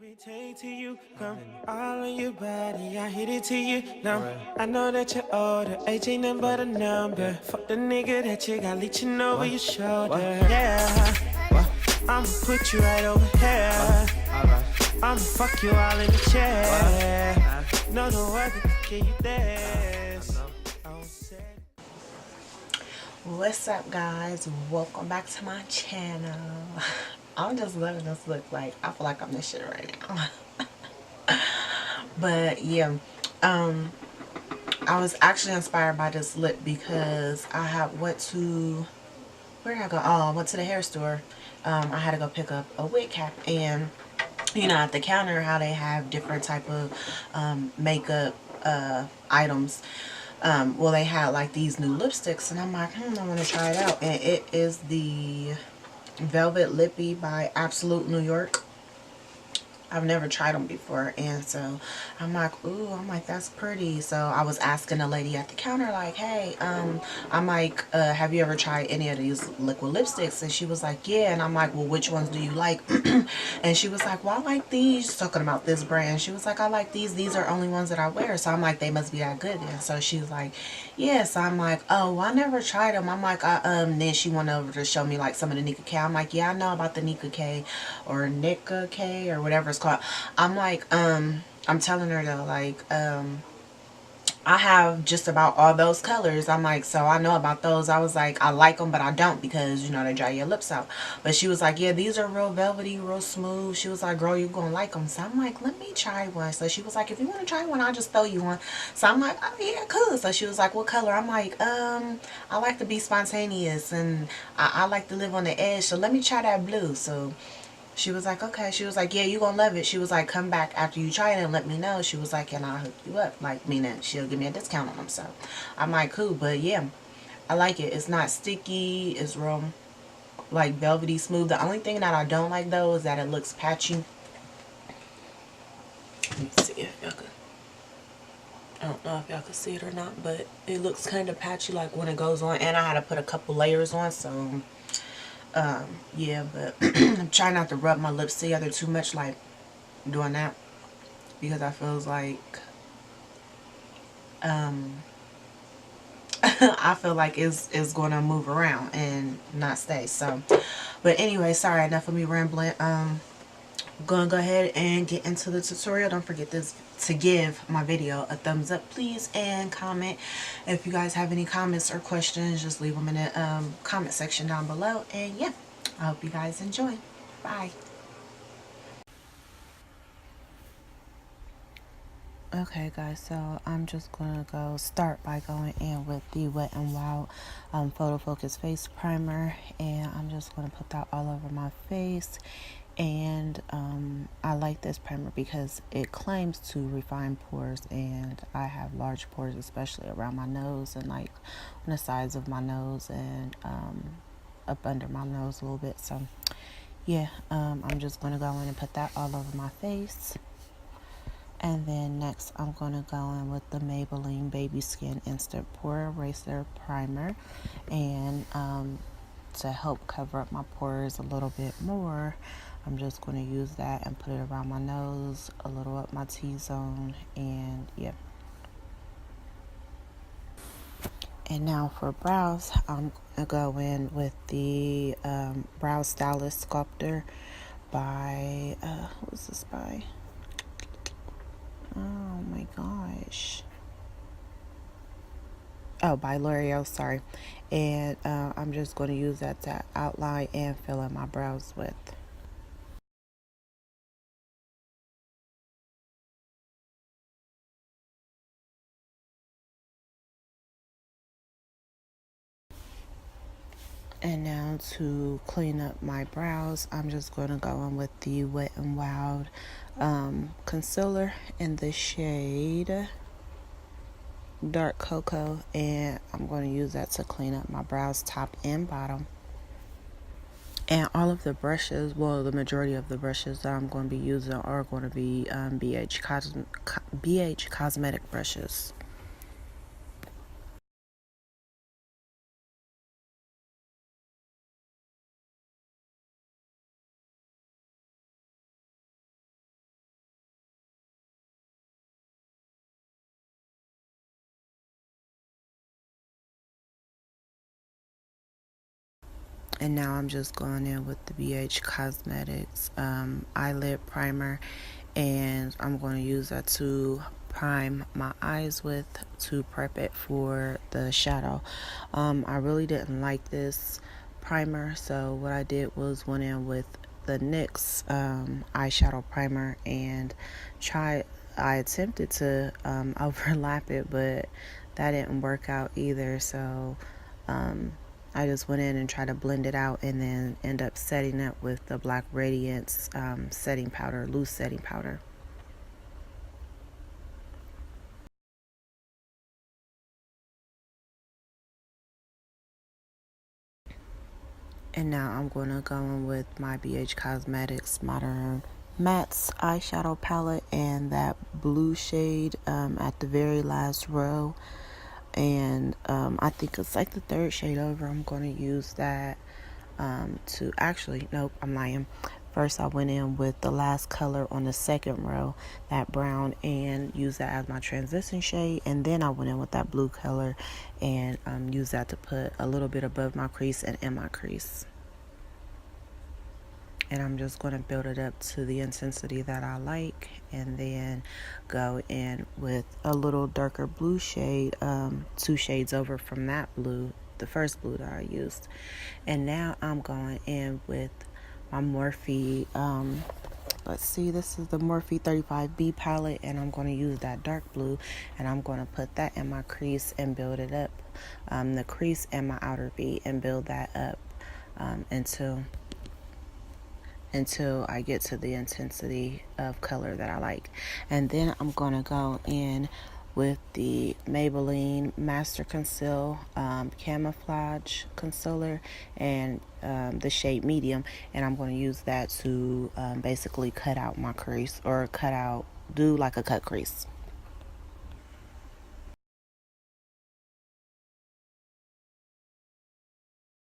We take to you, come all on your body, I hit it to you now. I know that you're older, age ain't nothing but a number. Fuck the nigga that you got leeching over your shoulder. Yeah, I'ma put you right over here. I'ma fuck you all in the chair. No, no other can give you this. What's up, guys? Welcome back to my channel. I'm just loving this look. Like, I feel like I'm this shit right now. But yeah, I was actually inspired by this lip because I had went to, where did I go? Oh, I went to the hair store. I had to go pick up a wig cap, and you know, at the counter how they have different type of makeup items. Well, they had like these new lipsticks, and I'm like, I want to try it out. And it is the Velvet Lippy by Absolute New York. I've never tried them before, and so I'm like, ooh, I'm like, that's pretty. So I was asking a lady at the counter, like, hey, I'm like, have you ever tried any of these liquid lipsticks? And she was like, yeah. And I'm like, well, which ones do you like? And she was like, well, I like these. Talking about this brand, she was like, I like these are only ones that I wear. So I'm like, they must be that good then. So she was like, yes. So I'm like, oh, well, I never tried them. I'm like, then she went over to show me like some of the Nika K. I'm like, yeah, I know about the Nika K or Nika K or whatever it's called. I'm like, I'm telling her though, like, I have just about all those colors. I'm like, so I know about those. I was like, I like them, but I don't, because, you know, they dry your lips out. But she was like, yeah, these are real velvety, real smooth. She was like, girl, you're going to like them. So I'm like, let me try one. So she was like, if you want to try one, I'll just throw you one. So I'm like, oh, yeah, cool. So she was like, what color? I'm like, I like to be spontaneous, and I like to live on the edge. So let me try that blue. So she was like, okay. She was like, yeah, you gonna love it. She was like, come back after you try it and let me know. She was like, and I'll hook you up. Like, meaning she'll give me a discount on them. So I'm like, cool. But yeah, I like it. It's not sticky. It's real, like, velvety smooth. The only thing that I don't like, though, is that it looks patchy. Let me see if y'all could. I don't know if y'all can see it or not, but it looks kind of patchy, like, when it goes on. And I had to put a couple layers on, so yeah. But I'm trying not to rub my lips together too much, like doing that, because I feels like I feel like it's going to move around and not stay. So, but anyway, sorry, enough of me rambling. Gonna go ahead and get into the tutorial. Don't forget to give my video a thumbs up, please, and comment. If you guys have any comments or questions, just leave them in the comment section down below. And yeah, I hope you guys enjoy. Bye. Okay, guys, so I'm just gonna start by going in with the Wet n Wild Photo Focus Face Primer, and I'm just gonna put that all over my face. And I like this primer because it claims to refine pores, and I have large pores, especially around my nose and like on the sides of my nose and up under my nose a little bit. So yeah, I'm just gonna go in and put that all over my face. And then next, I'm going to go in with the Maybelline Baby Skin Instant Pore Eraser Primer. And to help cover up my pores a little bit more, I'm just going to use that and put it around my nose, a little up my T-zone, and yeah. And now for brows, I'm going to go in with the Brow Stylist Sculptor by, who's this by? Oh my gosh. Oh, by L'Oreal, sorry. And I'm just going to use that to outline and fill in my brows with. And now to clean up my brows, I'm just going to go in with the Wet n Wild concealer in the shade Dark Cocoa, and I'm going to use that to clean up my brows top and bottom. And all of the brushes, well, the majority of the brushes that I'm going to be using are going to be BH Cosmetic brushes. And now I'm just going in with the BH Cosmetics eyelid primer, and I'm going to use that to prime my eyes with to prep it for the shadow. I really didn't like this primer, so what I did was went in with the NYX eyeshadow primer and I attempted to overlap it, but that didn't work out either. So I just went in and tried to blend it out, and then end up setting it with the Black Radiance setting powder, loose setting powder. And now I'm going to go in with my BH Cosmetics Modern Mattes eyeshadow palette and that blue shade at the very last row. And I think it's like the third shade over. I'm going to use that to actually, nope, I'm lying. First, I went in with the last color on the second row, that brown, and used that as my transition shade. And then I went in with that blue color and used that to put a little bit above my crease and in my crease. And I'm just going to build it up to the intensity that I like, and then go in with a little darker blue shade, 2 shades over from that blue, the first blue that I used. And now I'm going in with my Morphe, let's see, this is the Morphe 35B palette, and I'm going to use that dark blue, and I'm going to put that in my crease and build it up, the crease and my outer V, and build that up until I get to the intensity of color that I like. And then I'm going to go in with the Maybelline Master Conceal Camouflage Concealer and the shade Medium, and I'm going to use that to basically cut out my crease, or do like a cut crease.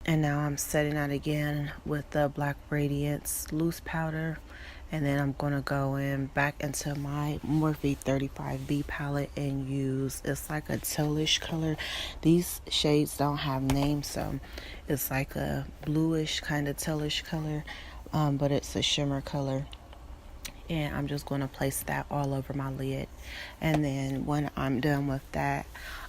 And now I'm setting that again with the Black Radiance loose powder. And then I'm going to go in back into my Morphe 35B palette and use, it's like a tealish color. These shades don't have names, so it's like a bluish kind of tealish color, but it's a shimmer color. And I'm just going to place that all over my lid. And then when I'm done with that,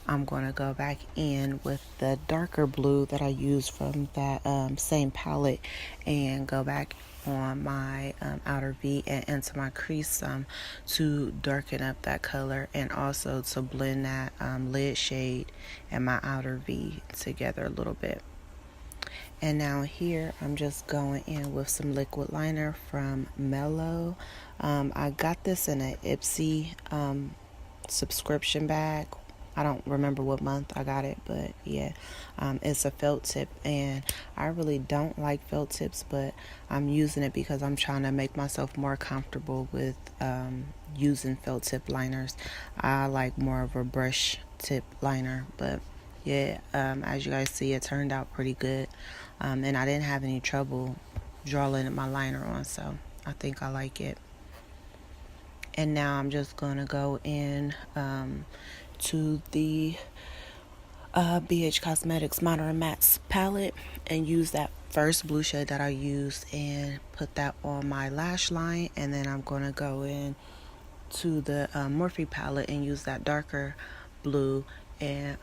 I'm going to go back in with the darker blue that I used from that same palette, and go back on my outer V and into my crease some to darken up that color, and also to blend that lid shade and my outer V together a little bit. And now here I'm just going in with some liquid liner from Mellow. I got this in an Ipsy subscription bag. I don't remember what month I got it, but yeah, it's a felt tip, and I really don't like felt tips, but I'm using it because I'm trying to make myself more comfortable with using felt tip liners. I like more of a brush tip liner, but yeah, as you guys see, it turned out pretty good, and I didn't have any trouble drawing my liner on, so I think I like it. And now I'm just gonna go in to the BH Cosmetics Modern Mattes palette and use that first blue shade that I used and put that on my lash line. And then I'm gonna go in to the Morphe palette and use that darker blue and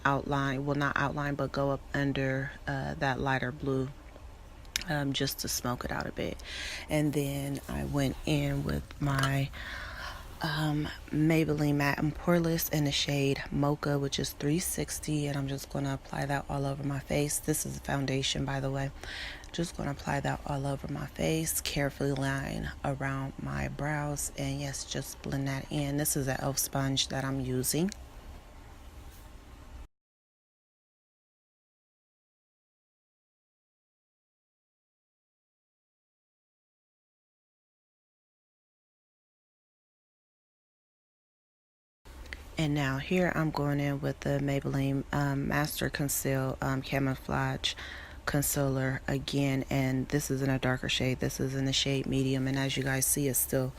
outline, well, not outline, but go up under that lighter blue, just to smoke it out a bit. And then I went in with my Maybelline Matte and Poreless in the shade Mocha, which is 360, and I'm just going to apply that all over my face. This is a foundation, by the way. Just going to apply that all over my face, carefully line around my brows, and yes, just blend that in. This is an e.l.f. sponge that I'm using. And now here I'm going in with the Maybelline Master Conceal Camouflage Concealer again, and this is in a darker shade. This is in the shade Medium, and as you guys see, it's still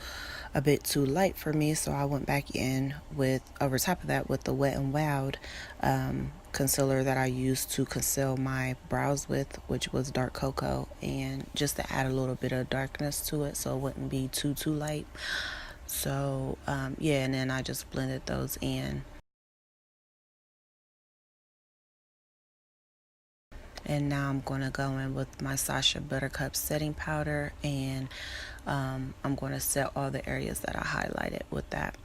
a bit too light for me, so I went back in with, over top of that, with the Wet n Wild concealer that I used to conceal my brows with, which was dark cocoa, and just to add a little bit of darkness to it so it wouldn't be too light. So yeah, and then I just blended those in. And now I'm going to go in with my Sacha Buttercup setting powder, and I'm going to set all the areas that I highlighted with that.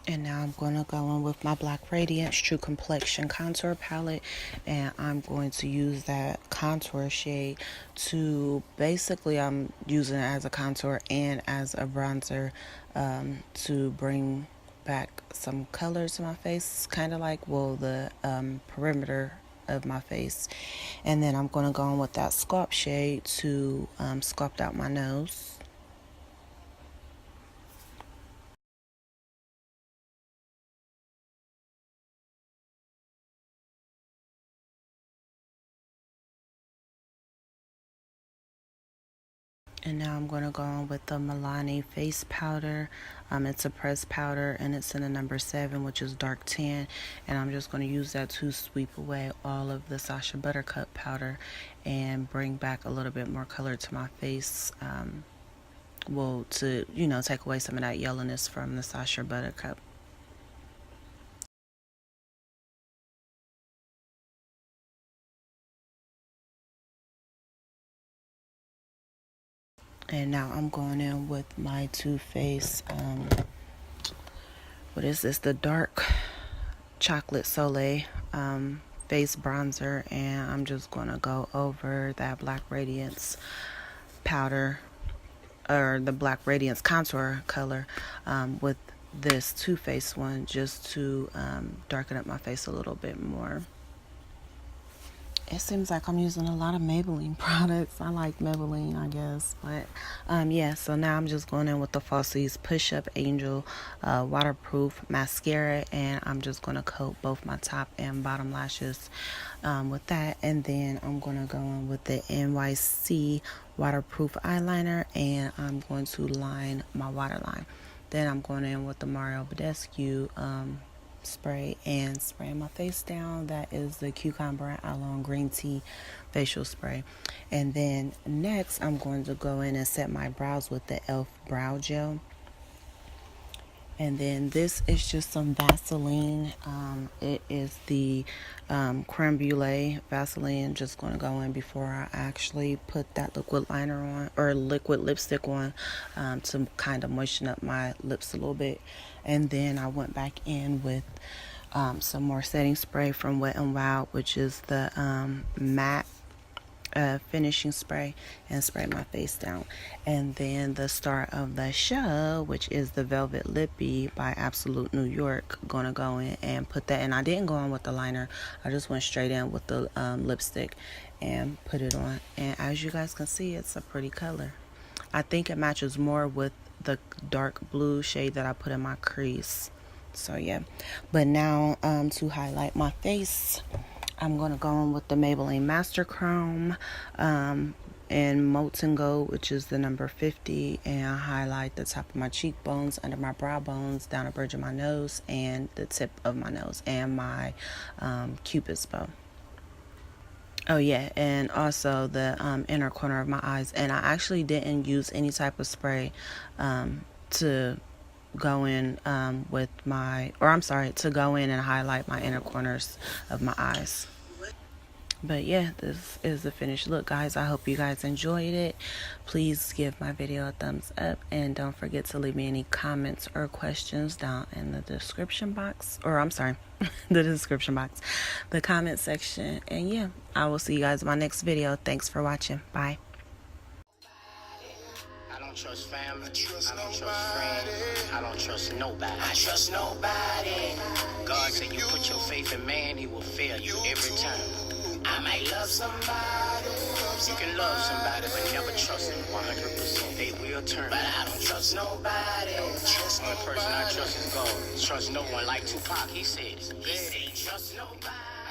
And now I'm going to go in with my Black Radiance True Complexion Contour Palette, and I'm going to use that contour shade to basically, I'm using it as a contour and as a bronzer to bring back some color to my face, kind of like, well, the perimeter of my face. And then I'm going to go in with that Sculpt shade to sculpt out my nose. And now I'm going to go on with the Milani face powder. It's a pressed powder, and it's in the number 7, which is dark tan. And I'm just going to use that to sweep away all of the Sacha Buttercup powder and bring back a little bit more color to my face. Well, to, you know, take away some of that yellowness from the Sacha Buttercup. And now I'm going in with my Too Faced, what is this? The Dark Chocolate Soleil face bronzer, and I'm just going to go over that Black Radiance powder, or the Black Radiance contour color with this Too Faced one, just to darken up my face a little bit more. It seems like I'm using a lot of Maybelline products. I like Maybelline, I guess. But yeah, so now I'm just going in with the Falsies Push Up Angel waterproof mascara, and I'm just going to coat both my top and bottom lashes with that. And then I'm going to go in with the NYC waterproof eyeliner, and I'm going to line my waterline. Then I'm going in with the Mario Badescu spray and spraying my face down. That is the Cucumber and Aloe Green Tea facial spray. And then next I'm going to go in and set my brows with the e.l.f. brow gel. And then this is just some Vaseline. It is the creme brulee Vaseline. Just going to go in before I actually put that liquid liner on, or liquid lipstick on, to kind of moisten up my lips a little bit. And then I went back in with some more setting spray from Wet n Wild, which is the matte finishing spray, and spray my face down. And then the star of the show, which is the Velvet Lippy by Absolute New York, gonna go in and put that in. I didn't go on with the liner, I just went straight in with the lipstick and put it on. And as you guys can see, it's a pretty color. I think it matches more with the dark blue shade that I put in my crease. So yeah, but now to highlight my face, I'm going to go in with the Maybelline Master Chrome in Molten Gold, which is the number 50, and I highlight the top of my cheekbones, under my brow bones, down the bridge of my nose, and the tip of my nose, and my Cupid's bow. Oh yeah, and also the inner corner of my eyes. And I actually didn't use any type of spray to go in with my, or I'm sorry, to go in and highlight my inner corners of my eyes. But yeah, this is the finished look, guys. I hope you guys enjoyed it. Please give my video a thumbs up, and don't forget to leave me any comments or questions down in the description box, or I'm sorry, the description box, the comment section. And yeah, I will see you guys in my next video. Thanks for watching. Bye. I don't trust family, I don't trust friends, I don't trust nobody. I trust nobody. God said you put your faith in man, he will fail you every time. I might love somebody. You can love somebody, but never trust them 100%. They will turn. But I don't trust nobody. Only person I trust is God. Trust no one like Tupac, he said. He said, trust nobody.